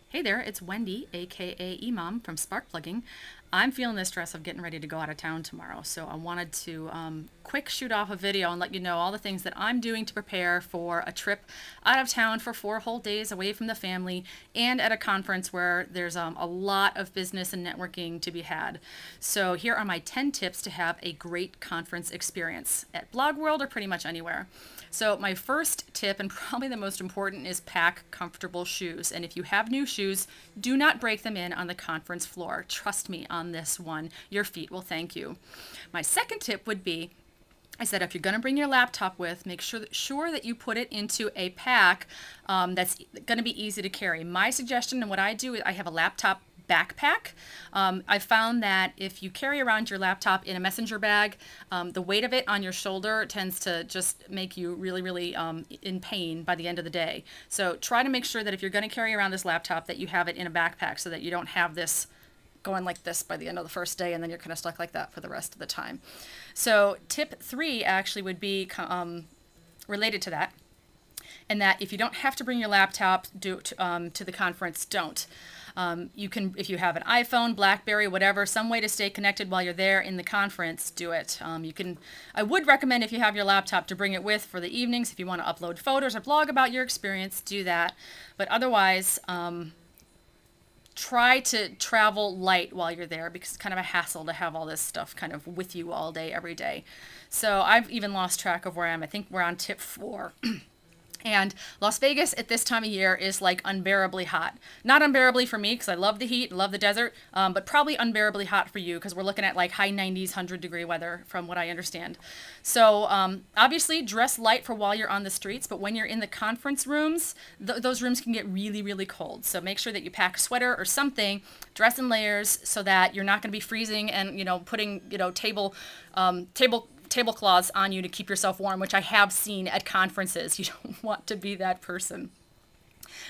Hey there, it's Wendy, aka Emom from Spark Plugging. I'm feeling the stress of getting ready to go out of town tomorrow, so I wanted to quick shoot off a video and let you know all the things that I'm doing to prepare for a trip out of town for 4 whole days away from the family and at a conference where there's a lot of business and networking to be had. So here are my 10 tips to have a great conference experience at BlogWorld or pretty much anywhere. So my first tip, and probably the most important, is pack comfortable shoes. And if you have new shoes, do not break them in on the conference floor. Trust me on this one. Your feet will thank you. My second tip would be, I said if you're going to bring your laptop with, make sure that you put it into a pack that's going to be easy to carry. My suggestion and what I do is I have a laptop backpack. I found that if you carry around your laptop in a messenger bag, the weight of it on your shoulder tends to just make you really in pain by the end of the day. So try to make sure that if you're going to carry around this laptop that you have it in a backpack so that you don't have this going like this by the end of the first day and then you're kind of stuck like that for the rest of the time. So tip 3 actually would be related to that, and that if you don't have to bring your laptop to the conference, don't. You can, if you have an iPhone, BlackBerry, whatever, some way to stay connected while you're there in the conference, do it. I would recommend if you have your laptop to bring it with for the evenings. If you want to upload photos or blog about your experience, do that. But otherwise, try to travel light while you're there because it's kind of a hassle to have all this stuff kind of with you all day, every day. So I've even lost track of where I am. I think we're on tip 4. And Las Vegas at this time of year is like unbearably hot. Not unbearably for me because I love the heat, love the desert, but probably unbearably hot for you because we're looking at like high 90s, 100-degree weather from what I understand. So obviously dress light for while you're on the streets, but when you're in the conference rooms, those rooms can get really cold. So make sure that you pack a sweater or something, dress in layers so that you're not going to be freezing and putting tablecloths on you to keep yourself warm, which I have seen at conferences. You don't want to be that person.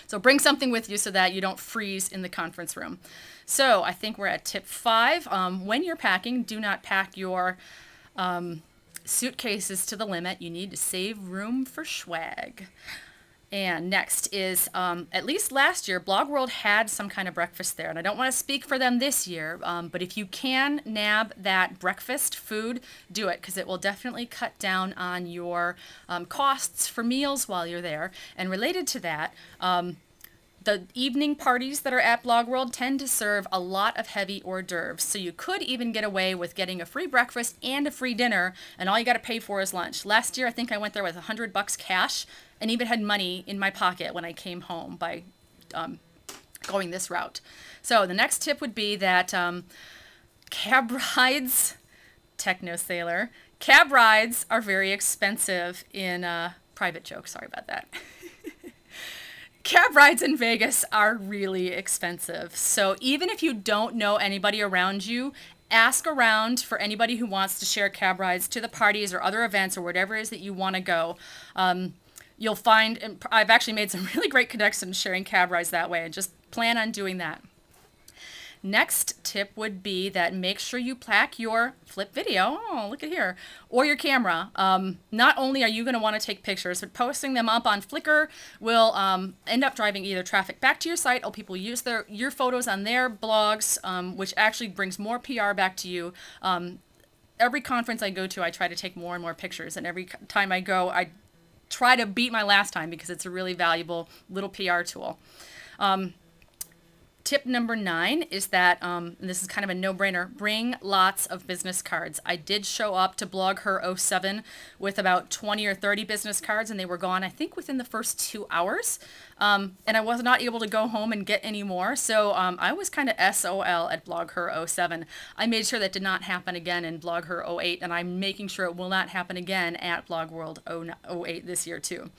So bring something with you so that you don't freeze in the conference room. So I think we're at tip 5. When you're packing, do not pack your suitcases to the limit. You need to save room for swag. And next is, at least last year, BlogWorld had some kind of breakfast there. And I don't want to speak for them this year, but if you can nab that breakfast food, do it, because it will definitely cut down on your costs for meals while you're there. And related to that, the evening parties that are at BlogWorld tend to serve a lot of heavy hors d'oeuvres. So you could even get away with getting a free breakfast and a free dinner, and all you got to pay for is lunch. Last year, I think I went there with $100 cash and even had money in my pocket when I came home by going this route. So the next tip would be that cab rides, Techno Sailor, cab rides are very expensive in, private joke, sorry about that. Cab rides in Vegas are really expensive. So even if you don't know anybody around you, ask around for anybody who wants to share cab rides to the parties or other events or whatever it is that you want to go. You'll find, and I've actually made some really great connections sharing cab rides that way, and just plan on doing that. Next tip would be that make sure you pack your flip video, oh look at here, or your camera. Not only are you going to want to take pictures, but posting them up on Flickr will end up driving either traffic back to your site or people use your photos on their blogs, which actually brings more PR back to you. Every conference I go to, I try to take more and more pictures, and every time I go, I try to beat my last time because it's a really valuable little PR tool. Tip number 9 is that, and this is kind of a no-brainer, bring lots of business cards. I did show up to Blog Her '07 with about 20 or 30 business cards, and they were gone, I think, within the first 2 hours. And I was not able to go home and get any more, so I was kind of SOL at Blog Her '07. I made sure that did not happen again in Blog Her '08, and I'm making sure it will not happen again at BlogWorld '08 this year, too.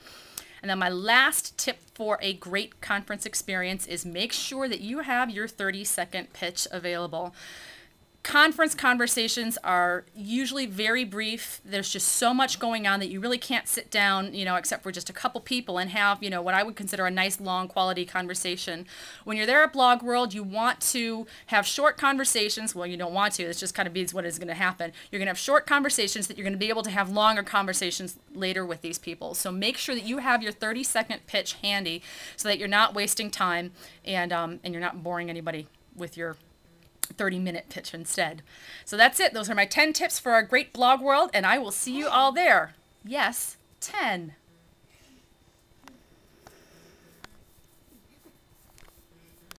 And then my last tip for a great conference experience is make sure that you have your 30-second pitch available. Conference conversations are usually very brief. There's just so much going on that you really can't sit down, except for just a couple people and have, what I would consider a nice long quality conversation. When you're there at BlogWorld, you want to have short conversations. Well, you don't want to. It's just kind of is what is going to happen. You're going to have short conversations that you're going to be able to have longer conversations later with these people. So make sure that you have your 30-second pitch handy so that you're not wasting time and you're not boring anybody with your 30-minute pitch instead. So that's it. Those are my 10 tips for our great blog world, and I will see you all there. Yes, 10.